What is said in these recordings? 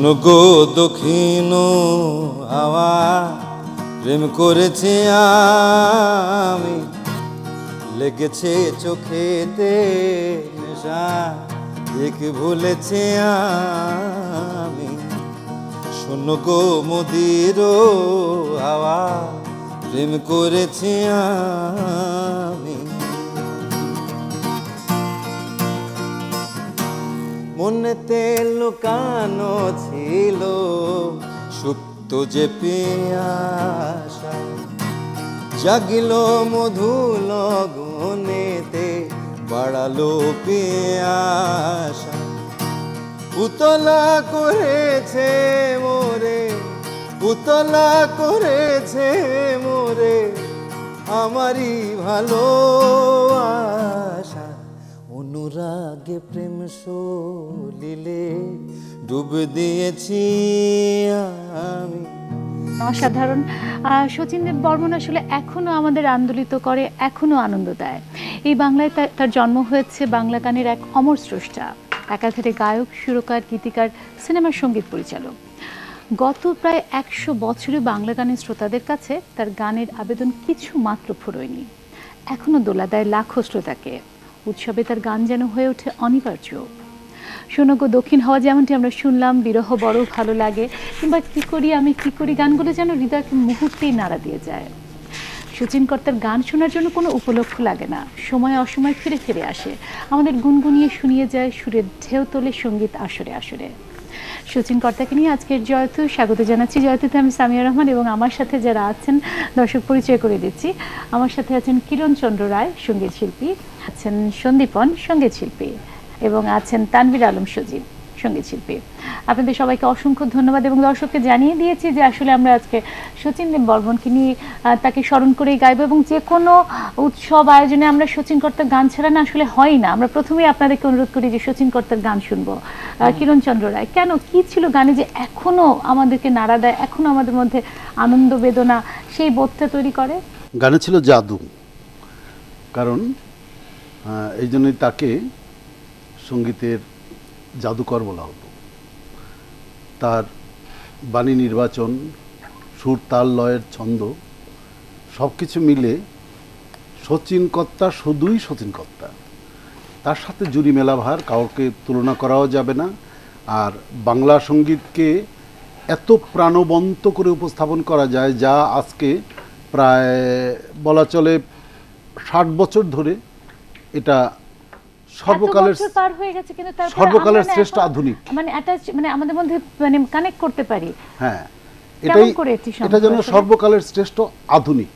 শোনো গো দক্ষিণ হাওয়া, প্রেম করেছি আমি, লেগেছে চোখেতে নেশা, দেখে ভুলেছি আমি। শোনো গো মদির হাওয়া, প্রেম করেছি আমি। মনেতে লুকানো ছিল সুপ্ত যে পিয়াসা, জাগিল মধু লগনেতে বাড়ালো পিয়াসা। উতলা করেছে মোরে, উতলা করেছে মোরে আমারই ভালোবাসা। অনুরাগে প্রেম সলিলে ডুব দিয়েছি আমি। অসাধারণ। শচীন দেব বর্মন আসলে এখনো আমাদের আন্দোলিত করে, এখনো আনন্দ দেয়। এই বাংলায় তার জন্ম হয়েছে বাংলা গানের এক অমর স্রষ্টা, একাধারে গায়ক, সুরকার, গীতিকার, সিনেমার সঙ্গীত পরিচালক। গত প্রায় 100 বছরে বাংলা গানের শ্রোতাদের কাছে তার গানের আবেদন কিছু মাত্র ফুরোয়নি, এখনো দোলা দেয় লাখো শ্রোতাকে। উৎসবে তার গান যেন হয়ে ওঠে অনিবার্য। শোনো গো দক্ষিণ হাওয়া, যেমনটি আমরা শুনলাম, বিরহ বড় ভালো লাগে, কিংবা কি করি আমি কি করি, গানগুলো যেন হৃদয়কে মুহূর্তেই নাড়া দিয়ে যায়। শচীন কর্তার গান শোনার জন্য কোনো উপলক্ষ লাগে না, সময় অসময় ফিরে ফিরে আসে, আমাদের গুনগুনিয়ে শুনিয়ে যায়, সুরের ঢেউ তোলে সঙ্গীত আসরে আসরে। শচীন কর্তাকে নিয়ে আজকের জয়তু স্বাগত জানাচ্ছি। জয়তুতে আমি সামিয়া রহমান এবং আমার সাথে যারা আছেন দর্শক পরিচয় করে দিচ্ছি। আমার সাথে আছেন কিরণ চন্দ্র রায়, সঙ্গীত শিল্পী, আছেন সন্দীপন, সঙ্গীত শিল্পী, এবং আছেন তানভীর আলম সজীব, সঙ্গীত শিল্পী। আপনাদের সবাইকে অসংখ্য ধন্যবাদ এবং দর্শককে জানিয়ে দিয়েছি যে আসলে আমরা আজকে শচীন দেব বর্মনকে নিয়ে তাকে স্মরণ করেই গাইব, এবং যে কোনো উৎসব আয়োজনে আমরা শচীন কর্তার গান ছাড়া না আসলে হয় না। আমরা প্রথমেই আপনাদেরকে অনুরোধ করি যে শচীন কর্তার গান শুনবো। কিরণ চন্দ্র রায়, কেন, কি ছিল গানে যে এখনো আমাদেরকে নাড়া দেয়, এখনো আমাদের মধ্যে আনন্দ বেদনা সেই বোধটা তৈরি করে? গানে ছিল জাদু, কারণ এই জন্যই তাকে সঙ্গীতের জাদুকর বলা হতো। তার বাণী নির্বাচন, সুর, তাল, লয়ের ছন্দ সব কিছু মিলে শচীন কর্তা শুধুই শচীন কর্তা। তার সাথে জুরি মেলাভার কাউকে তুলনা করাও যাবে না। আর বাংলা সঙ্গীতকে এত প্রাণবন্ত করে উপস্থাপন করা যায়, যা আজকে প্রায় বলা চলে 60 বছর ধরে এটা সর্বকালের শ্রেষ্ঠ আধুনিক, মানে আমাদের মধ্যে মানে কানেক্ট করতে পারি। হ্যাঁ, এটা যেন সর্বকালের শ্রেষ্ঠ আধুনিক।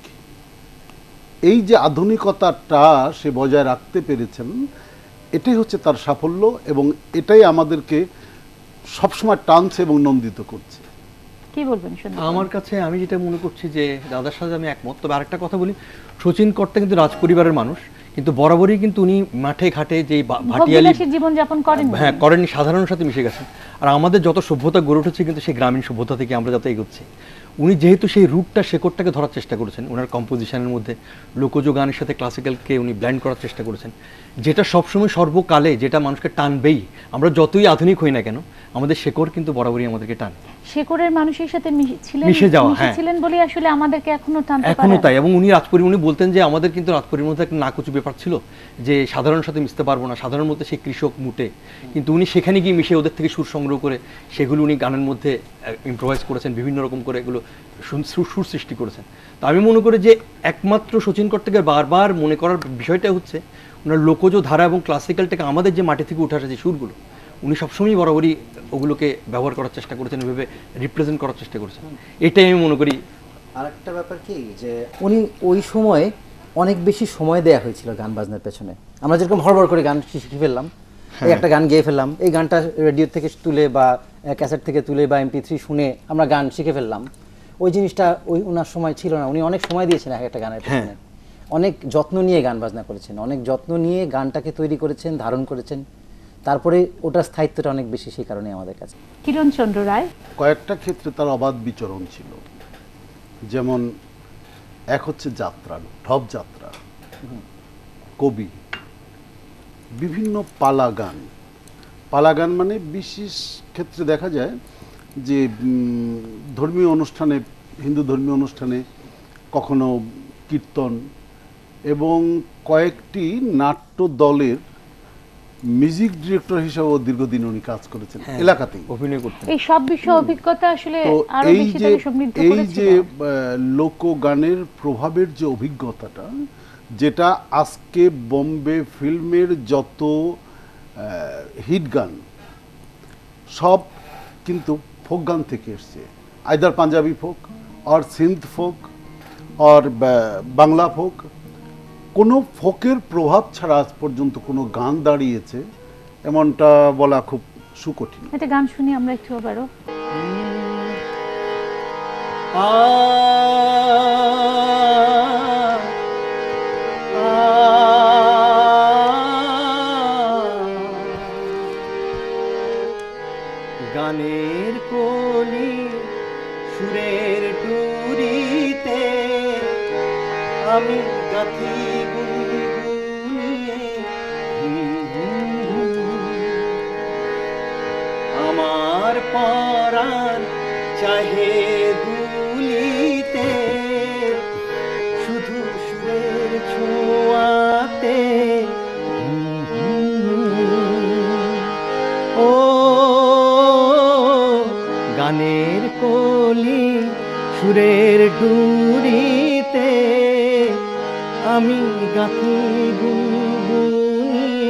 এই যে আধুনিকতাটা সে বজায় রাখতে পেরেছেন, এটাই হচ্ছে তার সাফল্য, এবং এটাই আমাদেরকে সবসময় টানছে এবং নন্দিত করছে। কি বলবেন? আমার কাছে আমি যেটা মনে করছি যে দাদার সাথে আমি একমত। তবে আরেকটা কথা বলি, শচীন কর্তা কিন্তু রাজপরিবারের মানুষ, কিন্তু বরাবরই কিন্তু উনি মাঠে ঘাটে যে ভাটিয়ালি জীবনযাপন করেন, হ্যাঁ করেননি, সাধারণের সাথে মিশে গেছেন। আর আমাদের যত সভ্যতা গড়ে উঠেছে কিন্তু সেই গ্রামীণ সভ্যতা থেকে আমরা যাতে এগোচ্ছি, উনি যেহেতু সেই রুটটা, শেকড়টাকে ধরার চেষ্টা করেছেন, ওনার কম্পোজিশনের মধ্যে লোকজ গানের সাথে ক্লাসিক্যালকে উনি ব্ল্যান্ড করার চেষ্টা করেছেন, যেটা সবসময় সর্বকালে যেটা মানুষকে টানবেই। আমরা যতই আধুনিক হই না কেন, আমাদের শেকড় কিন্তু বরাবরই আমাদেরকে টান। শেকড়ের মানুষের সাথে মিশে যাওয়া, হ্যাঁ, ছিলেন বলে আসলে আমাদেরকে এখনো টানতে পারে, এখনো তাই। এবং উনি উনি বলতেন যে আমাদের কিন্তু রাজপরির মধ্যে একটা নাকুচু ব্যাপার ছিল, যে সাধারণ সাথে মিশতে পারবো না, সাধারণ মধ্যে সেই কৃষক মুটে, কিন্তু উনি সেখানে গিয়ে মিশে ওদের থেকে সুর সংগ্রহ করে সেগুলো উনি গানের মধ্যে ইম্প্রোভাইজ করেছেন, বিভিন্ন রকম করে এগুলো সুর সৃষ্টি করেছেন। তো আমি মনে করি যে একমাত্র শচীন কর্তাকে বারবার মনে করার বিষয়টা হচ্ছে ওনার লোকজ ধারা এবং ক্লাসিক্যালটাকে আমাদের যে মাটি থেকে উঠে আসে যে সুরগুলো, উনি সবসময়ই বরাবরই ওগুলোকে ব্যবহার করার চেষ্টা করেছেন, ওইভাবে রিপ্রেজেন্ট করার চেষ্টা করেছেন। এটাই আমি মনে করি। আরেকটা ব্যাপার কি, যে উনি ওই সময় অনেক বেশি সময় দেয়া হয়েছিল গান বাজনার পেছনে। আমরা যেরকম হড়বড় করে গান শিখে ফেললাম, এই একটা গান গেয়ে ফেললাম, এই গানটা রেডিও থেকে তুলে বা ক্যাসেট থেকে তুলে বা MP3 শুনে আমরা গান শিখে ফেললাম, ওই জিনিসটা ওই ওনার সময় ছিল না। উনি অনেক সময় দিয়েছেন এক একটা গানের পেছনে, অনেক যত্ন নিয়ে গান বাজনা করেছেন, অনেক যত্ন নিয়ে গানটাকে তৈরি করেছেন, ধারণ করেছেন, তারপরে ওটার স্থায়িত্বটা অনেক বেশি, সেই কারণে আমাদের কাছে। কিরণ চন্দ্র রায়, কয়েকটা ক্ষেত্রে তার অবাধ বিচরণ ছিল, যেমন এক হচ্ছে যাত্রা, ঢপ যাত্রা, কবি, বিভিন্ন পালা গান। পালা গান মানে বিশেষ ক্ষেত্রে দেখা যায় যে ধর্মীয় অনুষ্ঠানে, হিন্দু ধর্মীয় অনুষ্ঠানে কখনো কীর্তন এবং কয়েকটি নাট্য দলের মিউজিক ডিরেক্টর হিসেবেও দীর্ঘদিন উনি কাজ করেছেন এলাকাতেই, অভিনয় করতেন। এই সব বিষয় অভিজ্ঞতা আসলে তো আরো এই বেশি যে তাকে সমৃদ্ধ এই করেছিল। যে লোকগানের প্রভাবের যে অভিজ্ঞতাটা, যেটা আজকে বোম্বে ফিল্মের যত হিট গান সব কিন্তু ফোক গান থেকে এসছে, আইদার পাঞ্জাবি ফোক আর সিন্ধ ফোক আর বাংলা ফোক। কোনো ফোকের প্রভাব ছাড়া আজ পর্যন্ত কোনো গান দাঁড়িয়েছে এমনটা বলা খুব সুকঠিন। একটা গান শুনি আমরা একটু আবারও। গানের কলি সুরের টুরিতে আমি গাথি গুনগুনিয়ে, আমার পরাণ চাহে দুলিতে শুধু সুরের ছোঁয়াতে। ও গানের কলি সুরের ডুরিতে আমি গাথি গুনগুনিয়ে,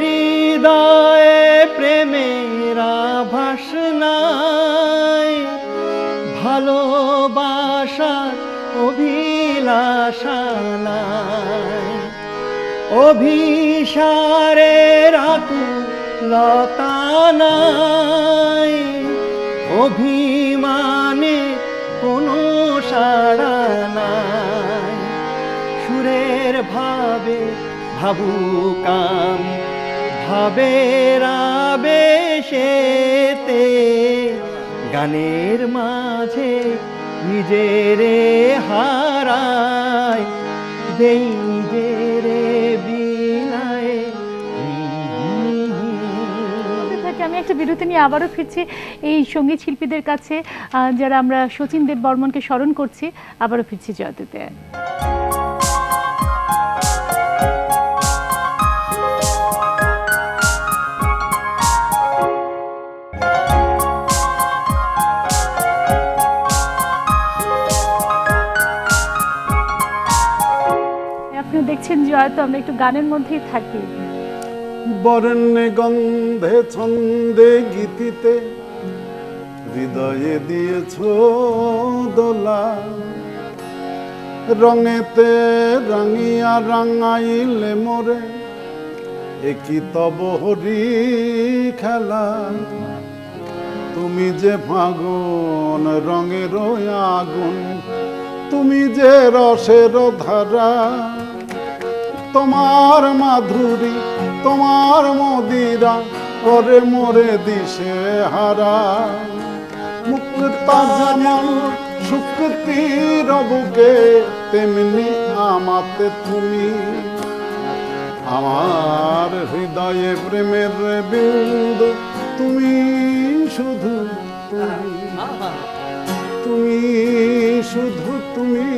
হৃদয়ে প্রেমের আভাস নাই, ভালোবাসার অভিলাষা নাই, অভিসারের আকুলতা নাই, অভিমানে কোনো সাড়া নাই, সুরের ভাবে ভাবুকাম ভাবের আবেশেতে গানের মাঝে নিজেরে হারায়, দেই নিজেরে বিলায়। আমি একটা বিরতি নিয়ে আবারও ফিরছি এই সঙ্গীত শিল্পীদের কাছে, যারা আমরা শচীন দেব বর্মনকে স্মরণ করছি। আবারও ফিরছি জয়তুতে। আপনি দেখছেন জয়তু, আমরা একটু গানের মধ্যেই থাকি। বরণ্যে গন্ধে ছন্দে গীতিতে হৃদয়ে দিয়েছ দোলা, রঙেতে রাঙিয়া রাঙাইলে মোরে একই তব হরি খেলা। তুমি যে ফাগুন রঙের আগুন, তুমি যে রসের ধারা, তোমার মাধুরী তোমার মদিরা করে মোরে দিশে হারা। মুক্তা যেমন শুক্তির বুকে তেমনি আমাতে তুমি, আমার হৃদয়ে প্রেমের বিন্দু তুমি, শুধু তুমি, তুমি শুধু তুমি,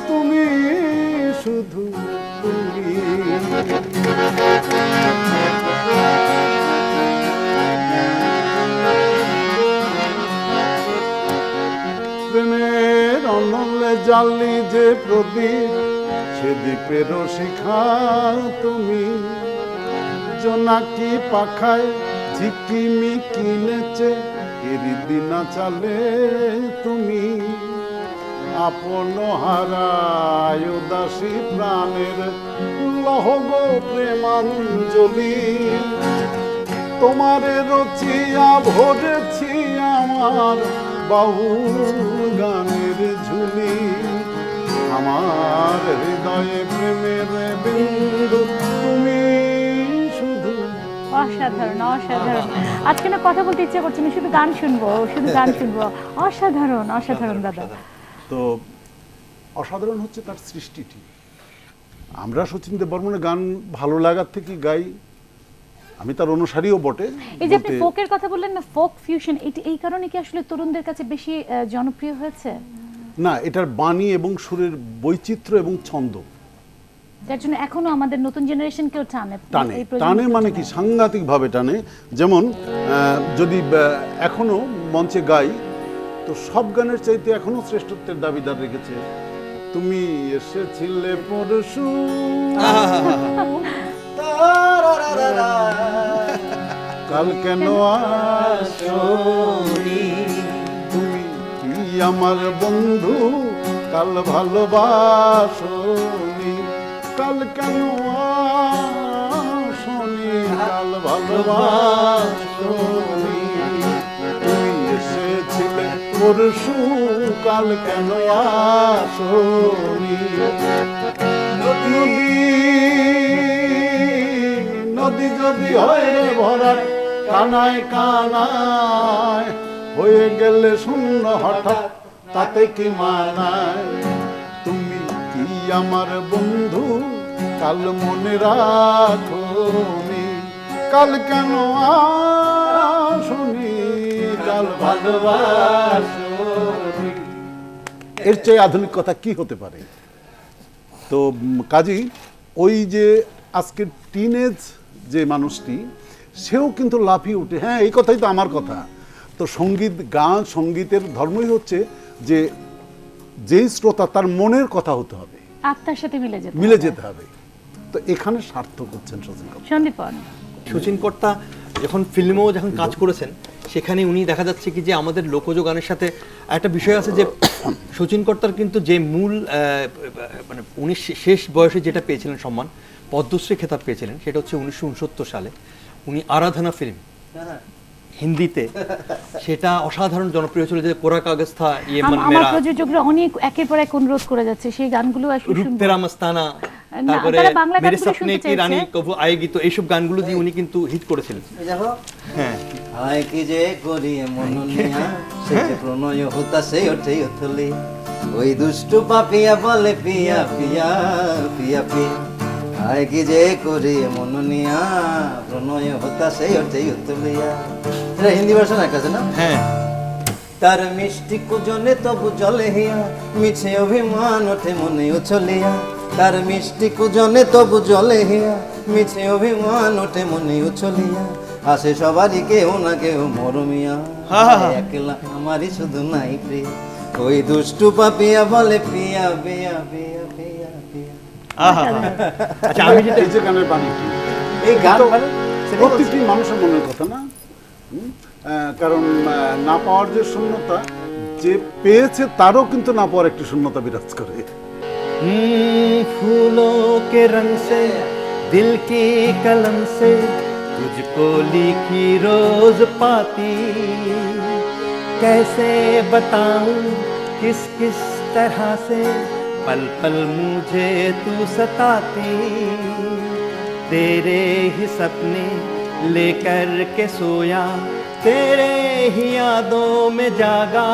তুমি শুধু তুমি। প্রেমের অনলে জালি যে প্রদীপ, সে দ্বীপের শিখা তুমি, জোনাকি পাখায় ঝিকিমিকি নেচে এরি দিনা চালে তুমি, আপন হারায় উদাসী প্রাণের লহগ প্রেমাঞ্জলি, তোমারে রচিয়া ভরেছি আমার বাউল গানের ঝুলি, আমার হৃদয়ে প্রেমের বিন্দু তুমি, শুধু। অসাধারণ অসাধারণ। আজকে না কথা বলতে ইচ্ছা করছে না, শুধু গান শুনবো, শুধু গান শুনবো। অসাধারণ অসাধারণ দাদা। তো অসাধারণ হচ্ছে তার সৃষ্টিটি, আমরা শচীন দেববর্মনের গান ভালো লাগার থেকে গাই, আমি তার অনুসারীও বটে। এই যে আপনি বলতে- ফোকের কথা বললেন না, ফোক ফিউশন, এই কারণে কি আসলে তরুণদের কাছে বেশি জনপ্রিয় হয়েছে? না, এটার বাণী এবং সুরের বৈচিত্র্য এবং ছন্দ যার জন্য এখনো আমাদের নতুন জেনারেশনকেও টানে টানে এই টানে প্রজন্মকেও মানে কি সাংঘাতিকভাবে টানে। যেমন যদি এখনো মঞ্চে গাই, তো সব গানের চাইতে এখনো শ্রেষ্ঠত্বের দাবিদার রেখেছে তুমি এসেছিলে পরশু, কাল কেন আসোনি, তুমি কি আমার বন্ধু, কাল ভালোবাসোনি, কাল কেন আসোনি, কাল ভালোবাসোনি, তুমি এসেছিলে পরশু, কাল কেন আসোনি। নদী নদী যদি হয় রে ভরাট, কানায় কানায় হয়ে গেলে শূন্য হঠাৎ, তাতে কি মানায়, তুমি কি আমার বন্ধু, কাল মনে রাখোনি, কাল কেন আসোনি, কাল ভালোবাসোনি। এর চেয়ে আধুনিক কথা কি হতে পারে? তো কাজী ওই যে আজকের টিনেজ যে মানুষটি, সেও কিন্তু লাফিয়ে উঠে, হ্যাঁ এই কথাই তো আমার কথা। তো সঙ্গীত, গান, সঙ্গীতের ধর্মই হচ্ছে যে যেই শ্রোতা তার মনের কথা হতে হবে, আত্মার সাথে মিলে যেতে হবে। তো এখানে সার্থক হচ্ছেন শচীন কর্তা। সন্দীপন। শচীন কর্তা যখন ফিল্মেও যখন কাজ করেছেন, সেখানে উনি দেখা যাচ্ছে কি যে আমাদের লোকজ গানের সাথে একটা বিষয় আছে যে শচীন কর্তার কিন্তু যে মূল মানে উনি শেষ বয়সে যেটা পেয়েছিলেন সম্মান, পদ্মশ্রী খেতাব পেয়েছিলেন, সেটা হচ্ছে 1969 সালে উনি আরাধনা ফিল্ম হিন্দিতে, সেটা অসাধারণ জনপ্রিয় ছিল, যে কোরা কাগজ থা ইয়ে মন আমার মেরা, প্রযোজকরা অনেক একের পর এক অনুরোধ করে যাচ্ছে সেই গানগুলো আসলে রূপ শুনবো। তেরা মস্তানা, না, তারপরে তারা বাংলা মেরে গানগুলো সপনে শুনতে কি রানী চাইছে। কবু আয়েগি, তো এইসব গানগুলো দিয়ে উনি কিন্তু হিট করেছিলেন। এই দেখো, হ্যাঁ, হায় কি যে করি মন নিয়া, সে যে প্রণয় হতা সে ওঠে উথলি, ওই দুষ্টু পাপিয়া বলে পিয়া পিয়া পিয়া পিয়া, হায় কি যে করি মন নিয়া, প্রণয় হতা সে ওঠে উথলিয়া। এটা হিন্দি ভার্সন একটা আছে না? হ্যাঁ, তার মিষ্টি কুজনে তবু জলে হিয়া, মিছে অভিমান ওঠে মনে উছলিয়া, তার মিষ্টি কুজনে তবু জলে হিয়া, মিছে অভিমান ওঠে মনে উছলিয়া, আসে সবারই কেউ না কেউ মরমিয়া, একলা আমারই শুধু নাই প্রিয়া, ওই দুষ্টু পাপিয়া বলে পিয়া পিয়া পিয়া পিয়া পিয়া। আহা, আচ্ছা আমি যেটা এই যে গানের বাণীটি, এই গান তো মানে সেটাই বলছি। প্রত্যেকটি মানুষের মনের কথা না, কারণ না পাওয়ার যে শূন্যতা, যে পেয়েছে তারও কিন্তু না পাওয়ার একটি শূন্যতা বিরাজ করে। फूलों के रंग से दिल की कलम से तुझको लिखी रोज पाती, कैसे बताऊं किस किस तरह से पल पल मुझे तू सताती, तेरे ही सपने लेकर के सोया, तेरे ही यादों में जागा,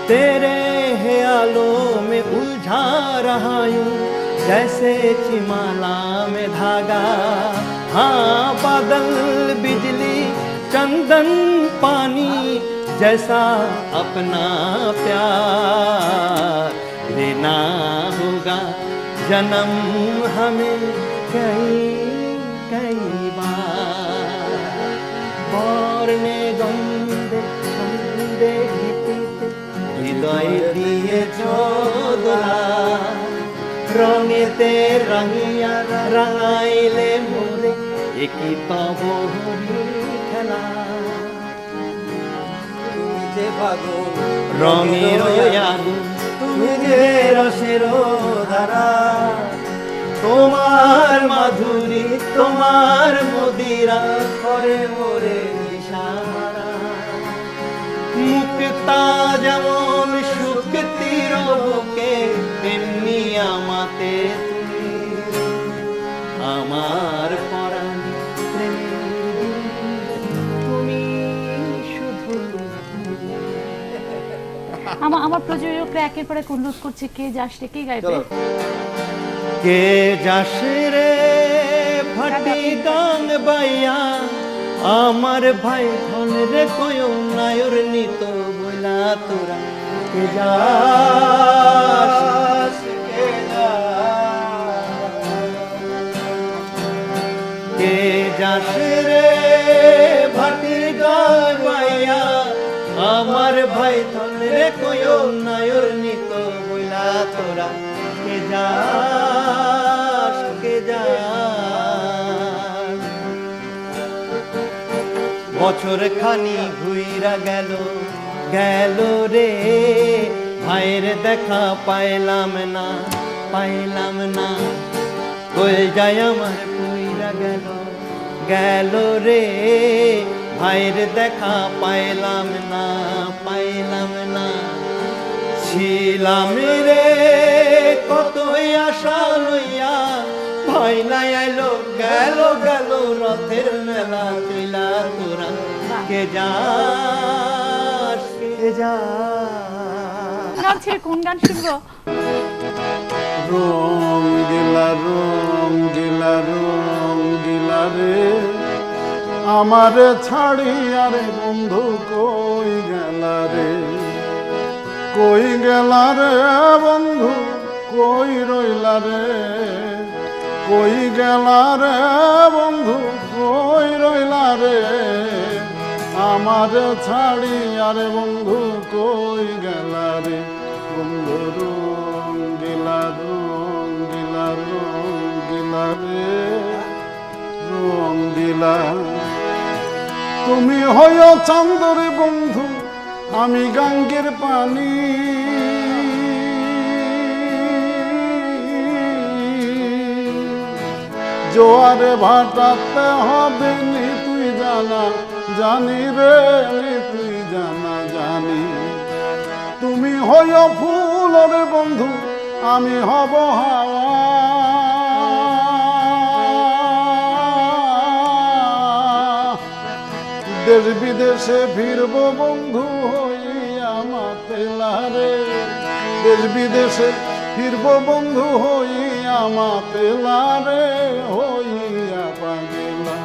तेरे ख्यालों में उलझा रहा यूं जैसे चिमाला में धागा, हाँ बादल बिजली चंदन पानी जैसा अपना प्यार लेना होगा जन्म हमें कई कई बार, মরণে গন্ধে গন্ধে ঘিতিতে হৃদয় দিয়েছ দোলা, রঙেতে রাঙিয়া রাঙাইলে মোরে একই তব হরি খেলা, তুমি যে পাগল রঙের আগুন তুমি যে রসের ধারা, তোমার মাধুরী তোমার মদিরা করে মোরে ইশারা, মুক্তা যেমন শুক্তির বুকে, তেমনি আমাতে তুমি আমার পরাণ প্রেমের তুমি শুধু আমার প্রযোজকরা একের পর এক অনুরোধ করছে কে যাস রে, কে গাইবে? চলো। কে যাস রে ভাটি গান বাইয়া আমার ভাই ধন রে কয়ো নায়র নিত বইলা তোরা কে যাস কে কে যাস রে ভাটি গান বাইয়া আমার ভাই ধন রে কয়ো নায়র নিত বইলা তোরা কে যাস কে যাস বছর খানি ঘুইরা গেল গেল রে ভাইয়ের দেখা পাইলাম না কই যায় আমার ঘুইরা গেল গেল রে ভাইয়ের দেখা পাইলাম না ছিলাম রে কতই আশা লইয়া ভাই নাই আইলো গেল রথের মেলা তুইলা তোরা কে যাস কে যাস গান ছেড়ে কোন গান শুনবো? রঙ্গিলা রে আমারে ছাড়ি আরে বন্ধু কই গেলা রে বন্ধু কই রইলা রে কই গেলা রে বন্ধু কই রইলা রে আমারে ছাড়ি আরে বন্ধু কই গেলা রে বন্ধু রঙ্গিলা রে রঙ্গিলা তুমি হইও চান্দরে বন্ধু আমি গঙ্গের পানি জোয়ারে ভাটাতে হবে নি তুই জানি রে তুই জানি তুমি হইও ফুল রে বন্ধু আমি হব হাওয়া দেশ বিদেশে ফিরব বন্ধু হইয়া মাতেলা রে দেশ বিদেশে ফিরব বন্ধু হইয়া মাতেলা রে হইয়া পাগেলা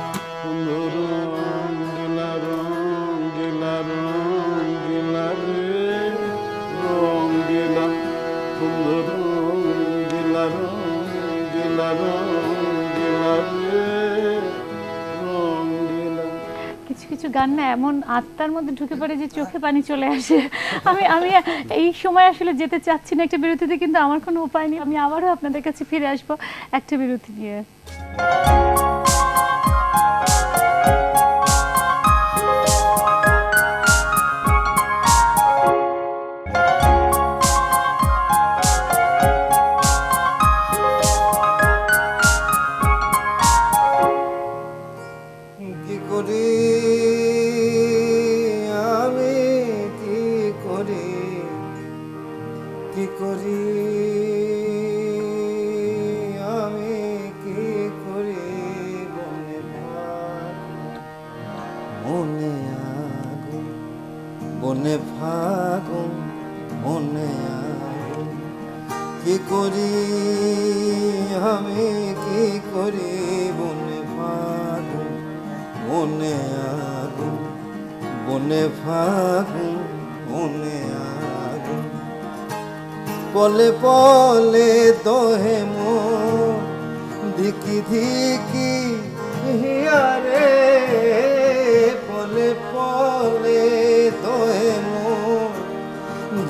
বন্ধু রঙ্গিলা রে রঙ্গিলা বন্ধু রঙ্গিলা রে কিছু গান না এমন আত্মার মধ্যে ঢুকে পড়ে যে চোখে পানি চলে আসে। আমি এই সময় আসলে যেতে চাচ্ছি না একটা বিরতিতে, কিন্তু আমার কোনো উপায় নেই। আমি আবারও আপনাদের কাছে ফিরে আসবো একটা বিরতি নিয়ে। বনে ফাগুন মনে আগুন কি করি আমি কি করি বনে ফাগুন মনে আগুন বনে ফাগুন মনে আগুন পলে পলে দোহে মো ধিকি ধিকি হিয়ারে পলে পলে দোহে মো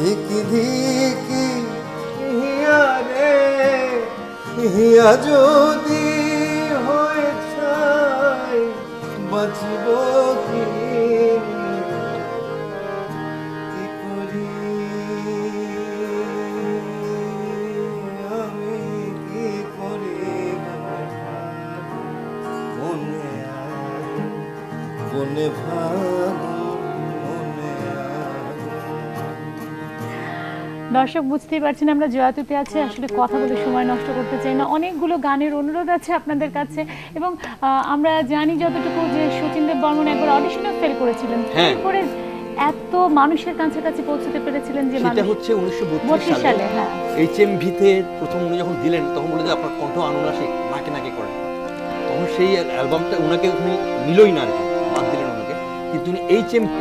ধিকি ধিকি হিয়ারে হিয়া যদি হয় ছাই বাঁচব কি করি আমি কি করি মনে আগুন বনে ফাগুন মনে দর্শক বুঝতেই পারছেন আমরা জয়াতুতে আছি, আসলে কথা বলে সময় নষ্ট করতে চাই না। অনেকগুলো গানের অনুরোধ আছে আপনাদের কাছে, এবং আমরা জানি যতটুকু যে শচীন দেব বর্মন একবার অডিশনে ফেল করেছিলেন, ফেল করে এত মানুষের কাছাকাছি পৌঁছতে পেরেছিলেন যে সেটা মানুষ হচ্ছে 1932 32 সালে সালে, হ্যাঁ। HMV-তে প্রথম উনি যখন দিলেন তখন বলে যে আপনার কণ্ঠ আনুনাসিক, নাকে নাকে করেন। তখন সেই অ্যালবামটা ওনাকে উনি নিলই না আর কি, বাদ দিলেন ওনাকে। কিন্তু উনি HMP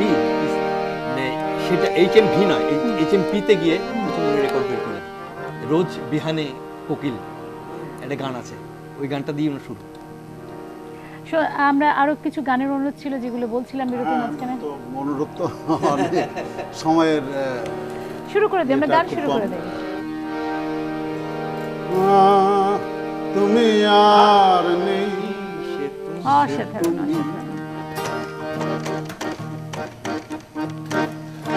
মানে সেটা HMV না, HMP-তে গিয়ে প্রথম উনি রেকর্ড বের করেন। রোজ বিহানে কোকিল একটা গান আছে, ওই গানটা দিয়ে ওনার শুরু। আমরা আরো কিছু গানের অনুরোধ ছিল যেগুলো বলছিলাম বিরতির মাঝখানে। তো মনোরোধ তো অনেক সময়ের শুরু করে দিই, আমরা এটা গান খুব শুরু কম। করে দিই। তুমি আর নেই অসাধারণ, অসাধারণ।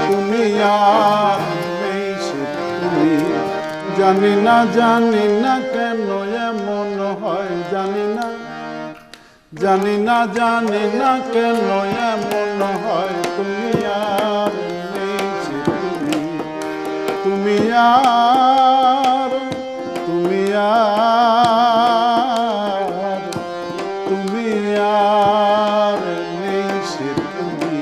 তুমি আর নেই সে তুমি, জানি না কেন এমন হয়, জানি না কেন এমন হয়। তুমি আর নেই সে তুমি, তুমি আর নেই সে তুমি।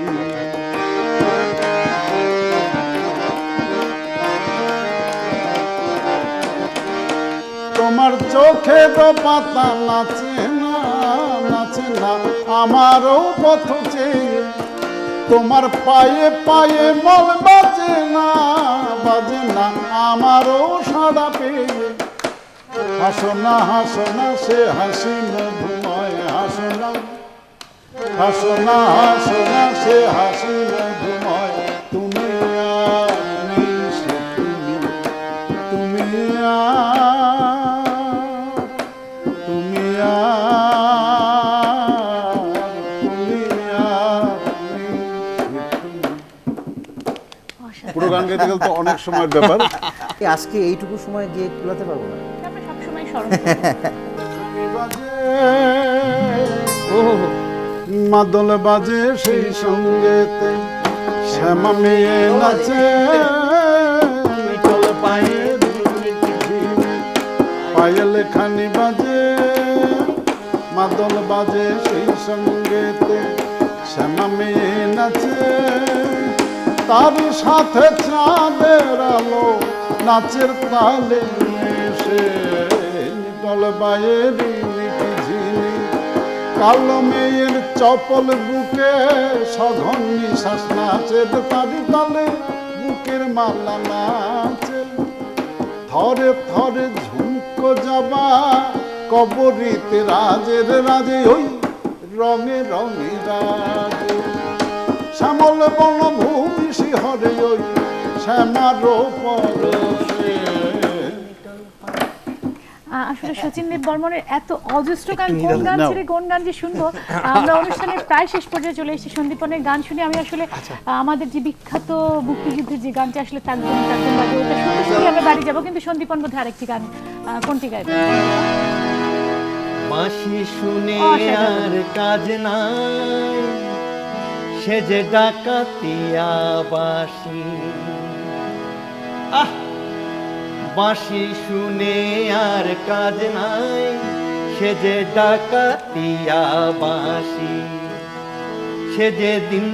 তোমার চোখের পাতা নাচে না আমারও পথ চেয়ে, তোমার পায়ে পায়ে মন বাজে না আমারও সাড়া পেয়ে। হাসো না সে হাসি মধুময়, হাসো না সে হাসি মধুময়। তুমি আর নেই সে তুমি, তুমি পুরো গান গাইতে গেলে তো অনেক সময়ের ব্যাপার। আজকে এইটুকু সময় গিয়ে কুলাতে পারবো না। আমরা সবসময় স্মরণ মাদল বাজে সেই সঙ্গেতে, শ্যামা মেয়ে নাচে পায়েল খানি বাজে, মাদল বাজে সেই সঙ্গেতে, শ্যামা মেয়ে নাচে। তার সাথে চাঁদের আলো নাচের তালে মিশে, নিটল বায়ের ঝিনি কালো মেয়ের চপল বুকে, সঘন নিঃশ্বাস নাচের তারি তালে বুকের মালা নাচে। থরে থরে ঝুমকো যাবা কবরীতে রাজের রাজে, ওই রঙে রঙে রাজে। শ্যামল বনভূমি শিহরে ওই শ্যামার পরশে। আসলে শচীন দেব বর্মনের এত অজস্র গান, কোন গান ছেড়ে কোন গান যে শুনবো। আমরা অনুষ্ঠানের প্রায় শেষ পর্যায়ে চলে এসেছি। সন্দীপনের গান শুনে আমি আসলে আমাদের যে বিখ্যাত মুক্তিযুদ্ধের যে গানটা আসলে তাকদম বাজে, ওটা শুনতে শুনে আমরা বাড়ি যাবো। কিন্তু সন্দীপন বোধহয় আরেকটি গান, কোনটি গাইবে? বাঁশি শুনে আর কাজ নাই, সে যে ডাকাতিয়া বাঁশি। বাঁশি শুনে আর কাজ নাই, সে যে ডাকাতিয়া বাঁশি। সে যে দিন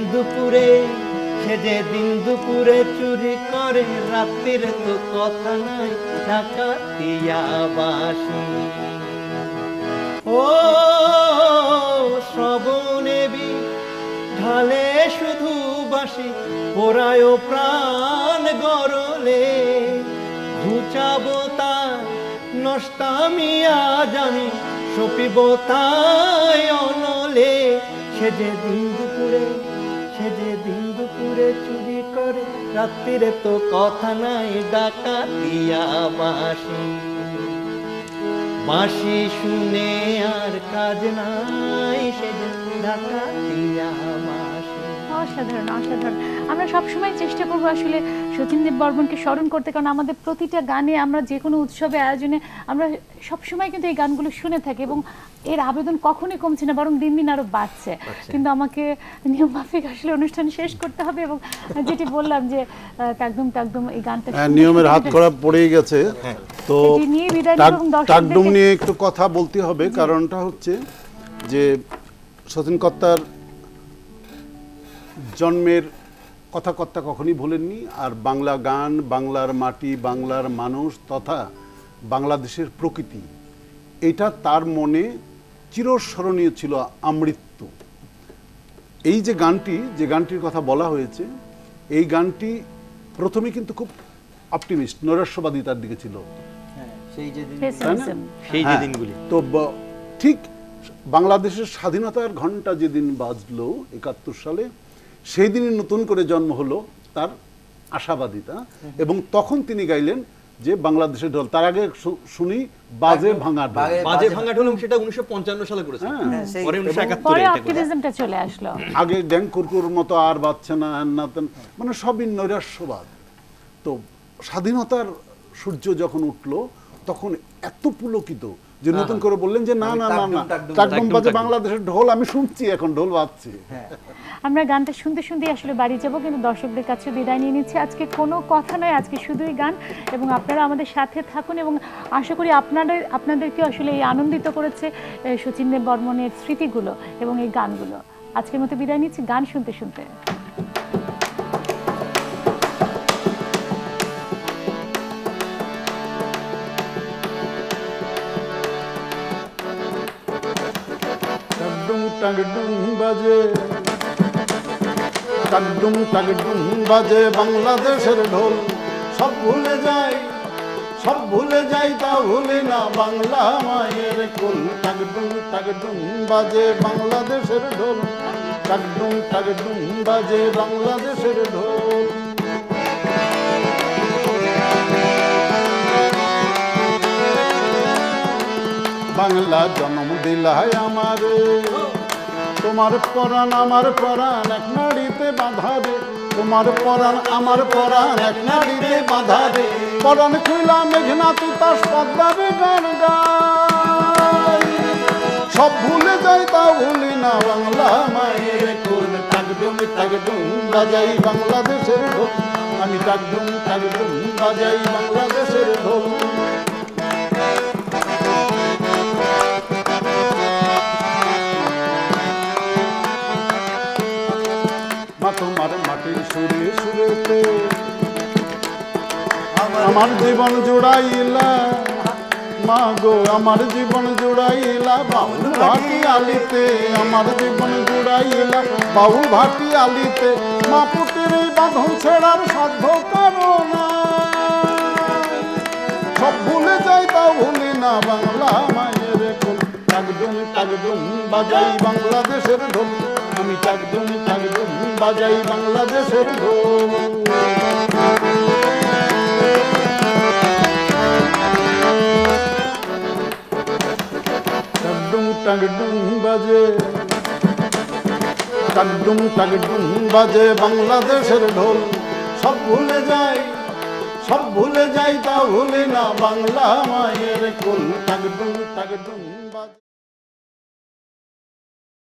দুপুরে চুরি করে, রাতের তো কথা নাই, ডাকাতিয়া বাঁশি। ও শ্রবণে ঢালে শুধু বাঁশি, পোড়ায় প্রাণ গরলে। ঘুচাবো তার নষ্টামিয়া জানি, সপিব তাই অনলে। সে যে দিন দুপুরে চুরি করে, রাত্রিরে তো কথা নাই, ডাকাতিয়া বাঁশি। বাঁশি শুনে আর কাজ নাই, সে যে ডাকাতিয়া বাঁশি। অসাধারণ, অসাধারণ। আমরা সবসময় চেষ্টা করবো আসলে শচীন দেব বর্মনকে স্মরণ করতে, কারণ আমাদের প্রতিটা গানে, আমরা যে কোনো উৎসবে আয়োজনে আমরা সবসময় কিন্তু এই গানগুলো শুনে থাকি এবং এর আবেদন কখনোই কমছে না, বরং দিন দিন আরো বাড়ছে। কিন্তু আমাকে নিয়ম মাফিক আসলে অনুষ্ঠান শেষ করতে হবে এবং যেটি বললাম যে তাকদম এই গানটা নিয়মের হাত করা পড়েই গেছে। তো নিয়ে বিদায় তাকদম নিয়ে একটু কথা বলতে হবে, কারণটা হচ্ছে যে শচীন কর্তার জন্মের কথাকর্তা কখনই ভোলেননি। আর বাংলা গান, বাংলার মাটি, বাংলার মানুষ তথা বাংলাদেশের প্রকৃতি, এটা তার মনে চিরস্মরণীয় ছিল, আমৃত্যু। এই যে গানটির কথা বলা হয়েছে, এই গানটি প্রথমে কিন্তু খুব অপটিমিস্ট, নৈরাশ্যবাদিতার দিকে ছিল। সেই যে Pessimism। সেই যে হ্যাঁ, দিনগুলি তো ঠিক বাংলাদেশের স্বাধীনতার ঘন্টা যেদিন বাজলো 71 সালে, সেই দিনই নতুন করে জন্ম হলো তার আশাবাদিতা। এবং তখন তিনি গাইলেন যে বাংলাদেশের ঢোল। তার আগে শুনি বাজে ভাঙা ঢোল। বাজে ভাঙা ঢোল, সেটা 1955 সালে করেছে, হ্যাঁ। পরে 1971 পরে এটা করেছে। অপটিমিজমটা চলে আসলো। আগে ড্যাং কুরকুর মতো আর বাচ্চা না, হ্যান না তেন, মানে সবই নৈরাশ্যবাদ। তো স্বাধীনতার সূর্য যখন উঠলো তখন এত পুলকিত যে নতুন করে বললেন যে না না না না, টাকডুম বাজে বাংলাদেশের ঢোল, আমি শুনছি এখন ঢোল বাজছে। আমরা গানটা শুনতে শুনতে আসলে বাড়ি যাব, কিন্তু দর্শকদের কাছে বিদায় নিয়ে নিচ্ছি। আজকে কোনো কথা নয়, আজকে শুধুই গান, এবং আপনারা আমাদের সাথে থাকুন, এবং আশা করি আপনাদেরকে আসলে এই আনন্দিত করেছে শচীন দেব বর্মনের স্মৃতিগুলো এবং এই গানগুলো। আজকের মতো বিদায় নিচ্ছি গান শুনতে শুনতে। টাকডুম টাকডুম বাজে, টাকডুম টাকডুম বাজে বাংলাদেশের ঢোল। সব ভুলে যাই, সব ভুলে যাই, তা ভুলি না বাংলা মায়ের কোল। টাকডুম টাকডুম বাজে বাংলাদেশের ঢোল, টাকডুম টাকডুম বাজে বাংলাদেশের ঢোল। বাংলা জন্ম দিলায় আমারে, তোমার পরাণ আমার পরাণ এক নাড়িতে বাঁধা রে। তোমার পরাণ আমার পরাণ এক নাড়িতে বাঁধা রে। পরাণ খুইলা মেঘনা তিতাস পদ্মারে গান গাই। সব ভুলে যাই তা ভুলি না বাংলা মায়ের কোল। টাকডুম টাকডুম বাজাই বাংলাদেশের ঢোল, আমি টাকডুম টাকডুম বাজাই বাংলাদেশের ঢোল। তোমার মাটির সুরে সুরেতে আমার জীবন জুড়াইলা, মা গো আমার জীবন জুড়াইলা। বাউল ভাটি আলিতে আমার জীবন জুড়াইলা, বাউল ভাটি আলিতে। মা পুতির এই বাঁধন ছেড়ার সাধ্য কারো না। সব ভুলে যাই তা ভুলি না বাংলা মায়ের কোল। টাকডুম টাকডুম বাজাই বাংলাদেশের ঢোল, আমি টাকডুম টাকডুম বাজাই বাংলাদেশের ঢোল। টাকডুম টাকডুম বাজে, টাকডুম টাকডুম বাজে বাংলাদেশের ঢোল। সব ভুলে যাই, সব ভুলে যাই, তা ভুলি না বাংলা মায়ের কোল। টাকডুম টাকডুম বাজে।